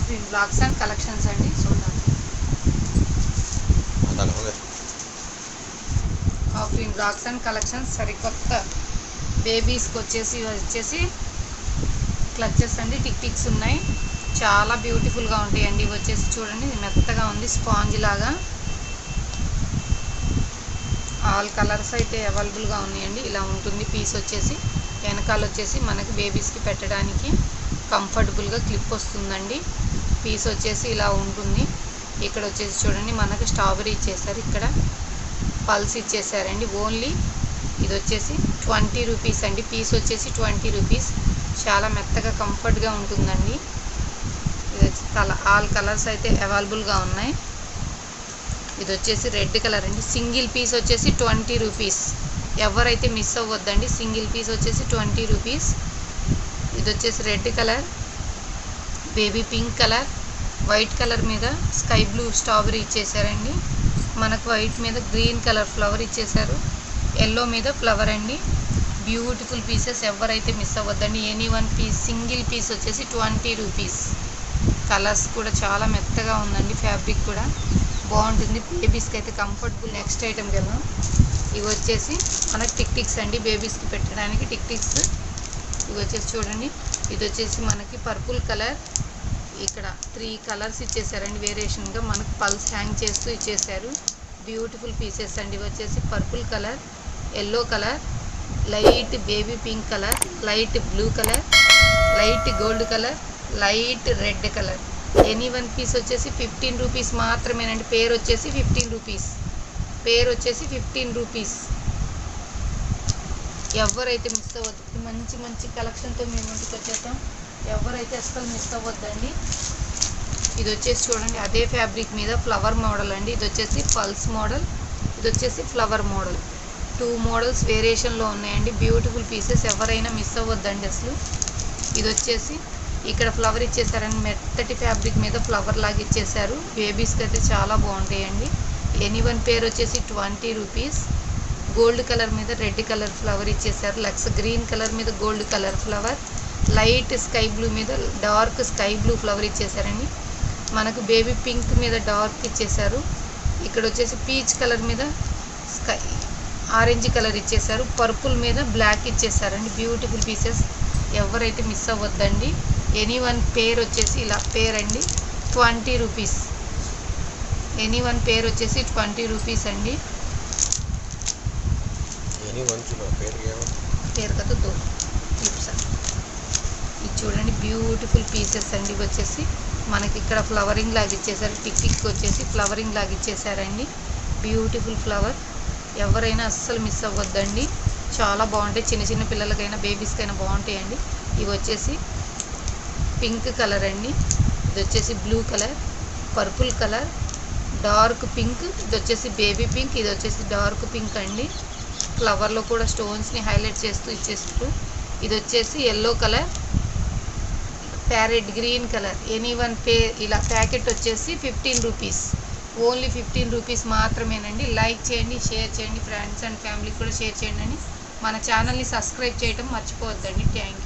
Afrin blogs and collections అండి. చూడండి, Afrin blogs and collections సరికొత్త బేబీస్కి వచ్చేసి క్లచెస్ అండి. టిక్స్ ఉన్నాయి, చాలా బ్యూటిఫుల్గా ఉంటాయండి. ఇవి వచ్చేసి చూడండి, మెత్తగా ఉంది, స్పాంజ్ లాగా. ఆల్ కలర్స్ అయితే అవైలబుల్గా ఉన్నాయండి. ఇలా ఉంటుంది పీస్ వచ్చేసి. వెనకాల వచ్చేసి మనకి బేబీస్కి పెట్టడానికి కంఫర్టబుల్గా క్లిప్ వస్తుందండి. పీస్ వచ్చేసి ఇలా ఉంటుంది. ఇక్కడ వచ్చేసి చూడండి, మనకు స్ట్రాబెరీ ఇచ్చేసారు, ఇక్కడ పల్స్ ఇచ్చేసారండి. ఓన్లీ ఇది వచ్చేసి 20 రూపీస్ అండి. పీస్ వచ్చేసి 20 రూపీస్. చాలా మెత్తగా కంఫర్ట్గా ఉంటుందండి. ఇది వచ్చి ఆల్ కలర్స్ అయితే అవైలబుల్గా ఉన్నాయి. ఇది వచ్చేసి రెడ్ కలర్ అండి. సింగిల్ పీస్ వచ్చేసి 20 రూపీస్. ఎవరైతే మిస్ అవ్వద్దండి. సింగిల్ పీస్ వచ్చేసి 20 రూపీస్. ఇది వచ్చేసి red colour, baby pink colour, white colour మీద స్కై బ్లూ స్ట్రాబెరీ ఇచ్చేసారండి. మనకు వైట్ మీద గ్రీన్ కలర్ ఫ్లవర్ ఇచ్చేసారు, ఎల్లో మీద ఫ్లవర్ అండి. బ్యూటిఫుల్ పీసెస్, ఎవరైతే మిస్ అవ్వద్దండి. Any one piece, single piece వచ్చేసి 20 రూపీస్. కలర్స్ కూడా చాలా మెత్తగా ఉందండి, ఫ్యాబ్రిక్ కూడా బాగుంటుంది. బేబీస్కి అయితే కంఫర్టబుల్. నెక్స్ట్ ఐటమ్ కదా, ఇవి వచ్చేసి మనకి టిక్స్ అండి. బేబీస్కి పెట్టడానికి టిక్స్. ఇవి వచ్చేసి చూడండి, ఇది వచ్చేసి మనకి పర్పుల్ కలర్. ఇక్కడ 3 కలర్స్ ఇచ్చేసారండి వేరియేషన్గా. మనకు పల్స్ హ్యాంగ్ చేస్తూ ఇచ్చేసారు. బ్యూటిఫుల్ పీసెస్ అండి. ఇవి వచ్చేసి purple colour, yellow colour, light baby pink colour, light blue colour, light gold colour, light red colour. Any one piece వచ్చేసి 15 రూపీస్ మాత్రమేనండి. పేరు వచ్చేసి 15 రూపీస్. పేరు వచ్చేసి 15 రూపీస్. ఎవరైతే మిస్ అవ్వద్దు, మంచి మంచి కలెక్షన్తో మేము ఇంటికి వచ్చేస్తాం. ఎవరైతే అసలు మిస్ అవ్వద్దండి. ఇది వచ్చేసి చూడండి, అదే ఫ్యాబ్రిక్ మీద ఫ్లవర్ మోడల్ అండి. ఇది వచ్చేసి పల్స్ మోడల్, ఇది వచ్చేసి ఫ్లవర్ మోడల్. 2 మోడల్స్ వేరియేషన్లో ఉన్నాయండి. బ్యూటిఫుల్ పీసెస్, ఎవరైనా మిస్ అవ్వద్దండి అసలు. ఇది వచ్చేసి ఇక్కడ ఫ్లవర్ ఇచ్చేసారండి. మెత్తటి ఫ్యాబ్రిక్ మీద ఫ్లవర్ లాగా ఇచ్చేసారు. బేబీస్కి అయితే చాలా బాగుంటాయండి. ఎనీ వన్ పేరు వచ్చేసి 20 రూపీస్. గోల్డ్ కలర్ మీద రెడ్ కలర్ ఫ్లవర్ ఇచ్చేసారు. లక్స్ గ్రీన్ కలర్ మీద gold colour flower, light sky blue మీద డార్క్ స్కై బ్లూ ఫ్లవర్ ఇచ్చేసారండి. మనకు బేబీ పింక్ మీద డార్క్ ఇచ్చేసారు. ఇక్కడ వచ్చేసి పీచ్ కలర్ మీద స్కై ఆరెంజ్ కలర్ ఇచ్చేసారు. పర్పుల్ మీద బ్లాక్ ఇచ్చేసారండి. బ్యూటిఫుల్ పీసెస్, ఎవరైతే మిస్ అవ్వద్దండి. ఎనీ వన్ పేర్ వచ్చేసి ఇలా పేర్ అండి, 20 రూపీస్. ఎనీ వన్ పేర్ వచ్చేసి 20 రూపీస్ అండి. పేరు కదా దో క్లిప్స్ అండి. ఇది చూడండి, బ్యూటిఫుల్ పీసెస్ అండి. ఇవి వచ్చేసి మనకి ఇక్కడ ఫ్లవరింగ్ లాగా ఇచ్చేసారు. టిక్ వచ్చేసి ఫ్లవరింగ్ లాగా ఇచ్చేసారండి. బ్యూటిఫుల్ ఫ్లవర్, ఎవరైనా అస్సలు మిస్ అవ్వద్దండి. చాలా బాగుంటాయి. చిన్న చిన్న పిల్లలకైనా బేబీస్కైనా బాగుంటాయండి. ఇవి వచ్చేసి పింక్ కలర్ అండి. ఇది వచ్చేసి blue colour, purple colour, dark pink. ఇది వచ్చేసి బేబీ పింక్, ఇది వచ్చేసి డార్క్ పింక్ అండి. ఫ్లవర్లో కూడా స్టోన్స్ని హైలైట్ చేస్తూ ఇచ్చేస్తారు. ఇది వచ్చేసి yellow colour, parrot green colour. Any one ఇలా ప్యాకెట్ వచ్చేసి 15 రూపీస్. ఓన్లీ 15 రూపీస్ మాత్రమేనండి. లైక్ చేయండి, షేర్ చేయండి, ఫ్రెండ్స్ అండ్ ఫ్యామిలీకి కూడా షేర్ చేయండి. మన ఛానల్ని సబ్స్క్రైబ్ చేయడం మర్చిపోవద్దండి. Thank you.